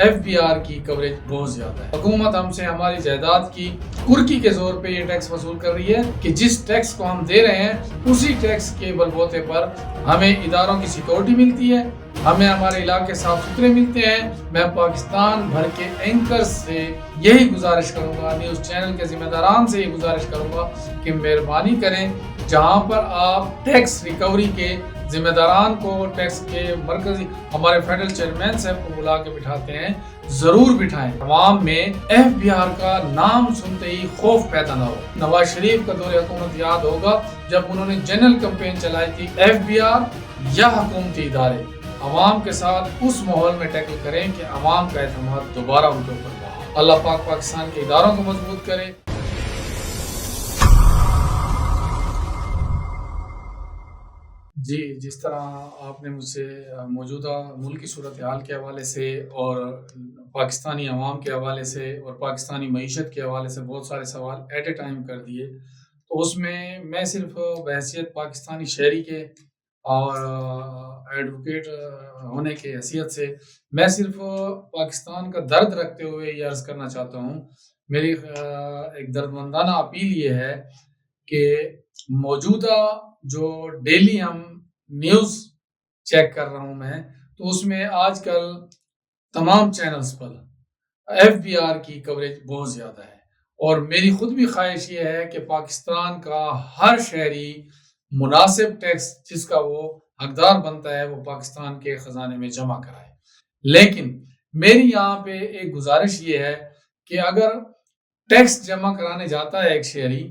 FBR کی coverage بہت زیادہ ہے۔ حکومت ہم سے ہماری جائیداد کی کرکی کے زور پہ یہ ٹیکس وصول کر رہی ہے کہ جس ٹیکس کو ہم دے رہے ہیں اسی ٹیکس کے بل بوتے پر ہمیں اداروں کی سیکورٹی ملتی ہے، ہمیں ہمارے علاقے صاف ستھرے ملتے ہیں۔ میں پاکستان بھر کے اینکرز سے یہی گزارش کروں گا، نیوز چینل کے ذمہ داران سے یہ گزارش کروں گا کہ مہربانی کریں، جہاں پر آپ ٹیکس ریکوری کے ذمہ داران کو، ٹیکس کے مرکزی ہمارے فیڈرل چیئرمین صاحب کو بلا کے بٹھاتے ہیں، ضرور بٹھائیں۔ عوام میں FBR کا نام سنتے ہی خوف پیدا نہ ہو۔ نواز شریف کا دور حکومت یاد ہوگا جب انہوں نے جنرل کمپین چلائی تھی، FBR یا حکومتی ادارے عوام کے ساتھ اس ماحول میں ٹیکل کریں کہ عوام کا اعتماد دوبارہ ان کے اوپر بحال۔ اللہ پاک پاکستان کے اداروں کو مضبوط کرے۔ جی، جس طرح آپ نے مجھ سے موجودہ ملکی صورتحال کے حوالے سے اور پاکستانی عوام کے حوالے سے اور پاکستانی معیشت کے حوالے سے بہت سارے سوال ایٹ اے ٹائم کر دیے، تو اس میں صرف بحیثیت پاکستانی شہری کے اور ایڈوکیٹ ہونے کے حیثیت سے میں صرف پاکستان کا درد رکھتے ہوئے یہ عرض کرنا چاہتا ہوں۔ میری ایک دردمندانہ اپیل یہ ہے کہ موجودہ جو ڈیلی ہم نیوز چیک کر رہا ہوں میں، تو اس میں آج کل تمام چینلز پر FBR کی کوریج بہت زیادہ ہے، اور میری خود بھی خواہش یہ ہے کہ پاکستان کا ہر شہری مناسب ٹیکس جس کا وہ حقدار بنتا ہے وہ پاکستان کے خزانے میں جمع کرائے۔ لیکن میری یہاں پہ ایک گزارش یہ ہے کہ اگر ٹیکس جمع کرانے جاتا ہے ایک شہری،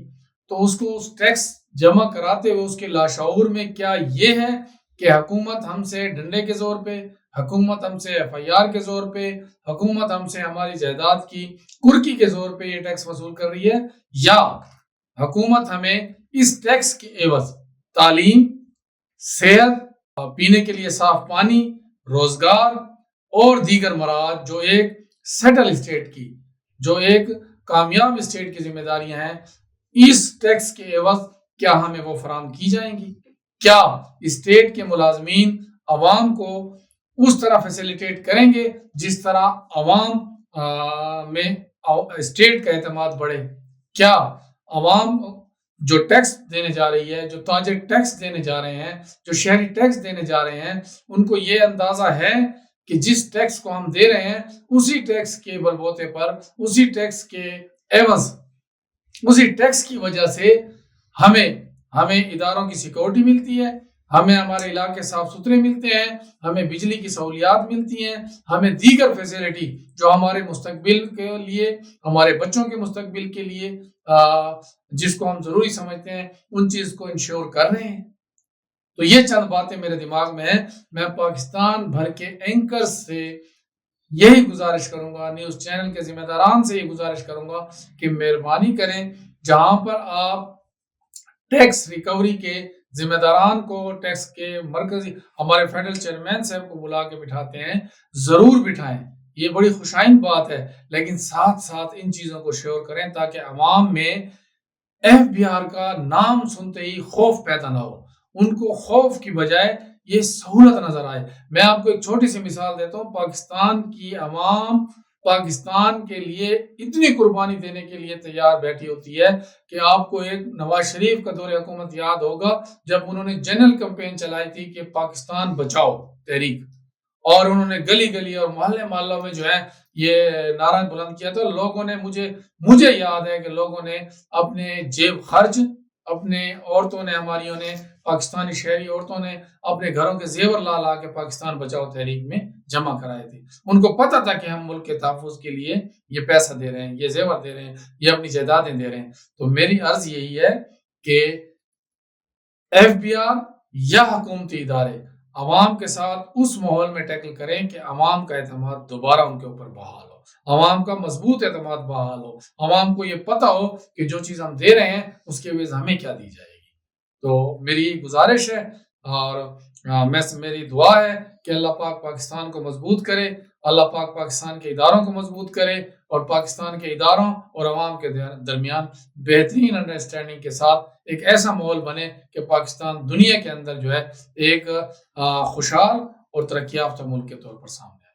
تو اس کو اس ٹیکس جمع کراتے ہوئے اس کے لاشعور میں کیا یہ ہے کہ حکومت ہم سے ڈنڈے کے زور پہ، حکومت ہم سے FIR کے زور پہ، حکومت ہم سے ہماری جائیداد کی کرکی کے زور پہ یہ ٹیکس وصول کر رہی ہے، یا حکومت ہمیں اس ٹیکس کے عوض تعلیم، صحت، پینے کے لیے صاف پانی، روزگار اور دیگر مراحت جو ایک سیٹل اسٹیٹ کی، جو ایک کامیاب اسٹیٹ کی ذمہ داریاں ہیں، اس ٹیکس کے عوض کیا ہمیں وہ فراہم کی جائیں گی؟ کیا اسٹیٹ کے ملازمین عوام کو اس طرح فیسیلیٹیٹ کریں گے جس طرح عوام میں اسٹیٹ کا اعتماد بڑھے؟ کیا عوام جو ٹیکس دینے جا رہی ہے، جو تاجر ٹیکس دینے جا رہے ہیں، جو شہری ٹیکس دینے جا رہے ہیں، ان کو یہ اندازہ ہے کہ جس ٹیکس کو ہم دے رہے ہیں اسی ٹیکس کے بل بوتے پر، اسی ٹیکس کے عوض، اسی ٹیکس کی وجہ سے ہمیں اداروں کی سیکورٹی ملتی ہے، ہمیں ہمارے علاقے صاف ستھرے ملتے ہیں، ہمیں بجلی کی سہولیات ملتی ہیں، ہمیں دیگر فیسلٹی جو ہمارے مستقبل کے لیے، ہمارے بچوں کے مستقبل کے لیے جس کو ہم ضروری سمجھتے ہیں، ان چیز کو انشور کر رہے ہیں۔ تو یہ چند باتیں میرے دماغ میں ہیں۔ میں پاکستان بھر کے اینکرز سے یہی گزارش کروں گا، نیوز چینل کے ذمہ داران سے یہ گزارش کروں گا کہ مہربانی کریں، جہاں پر آپ ٹیکس ریکوری کے ذمہ داران کو، ٹیکس کے مرکزی ہمارے فیڈرل چیئرمین صاحب کو بلا کے بٹھاتے ہیں، ضرور بٹھائیں۔ یہ بڑی خوشائن بات ہے، لیکن ساتھ ساتھ ان چیزوں کو شیور کریں تاکہ عوام میں FBR کا نام سنتے ہی خوف پیدا نہ ہو، ان کو خوف کی بجائے یہ سہولت نظر آئے۔ میں آپ کو ایک چھوٹی سی مثال دیتا ہوں۔ پاکستان کی عوام پاکستان کے لیے اتنی قربانی دینے کے لیے تیار بیٹھی ہوتی ہے کہ آپ کو ایک نواز شریف کا دور حکومت یاد ہوگا جب انہوں نے جنرل کمپین چلائی تھی کہ پاکستان بچاؤ تحریک، اور انہوں نے گلی گلی اور محلے محلوں میں جو ہے یہ نعرہ بلند کیا تھا۔ لوگوں نے مجھے یاد ہے کہ لوگوں نے اپنے جیب خرچ، اپنے عورتوں نے، ہماریوں نے، پاکستانی شہری عورتوں نے اپنے گھروں کے زیور لا کے پاکستان بچاؤ تحریک میں جمع کرائے تھے۔ ان کو پتا تھا کہ ہم ملک کے تحفظ کے لیے یہ پیسہ دے رہے ہیں، یہ زیور دے رہے ہیں، یہ اپنی جائیدادیں دے رہے ہیں۔ تو میری عرض یہی ہے کہ FBR یا حکومتی ادارے عوام کے ساتھ اس ماحول میں ٹیکل کریں کہ عوام کا اعتماد دوبارہ ان کے اوپر بحال ہو، عوام کا مضبوط اعتماد بحال ہو، عوام کو یہ پتا ہو کہ جو چیز ہم دے رہے ہیں اس کے عوض ہمیں کیا دی جائے گی۔ تو میری گزارش ہے اور میری دعا ہے کہ اللہ پاک پاکستان کو مضبوط کرے، اللہ پاک پاکستان کے اداروں کو مضبوط کرے، اور پاکستان کے اداروں اور عوام کے درمیان بہترین انڈرسٹینڈنگ کے ساتھ ایک ایسا ماحول بنے کہ پاکستان دنیا کے اندر جو ہے ایک خوشحال اور ترقی یافتہ ملک کے طور پر سامنے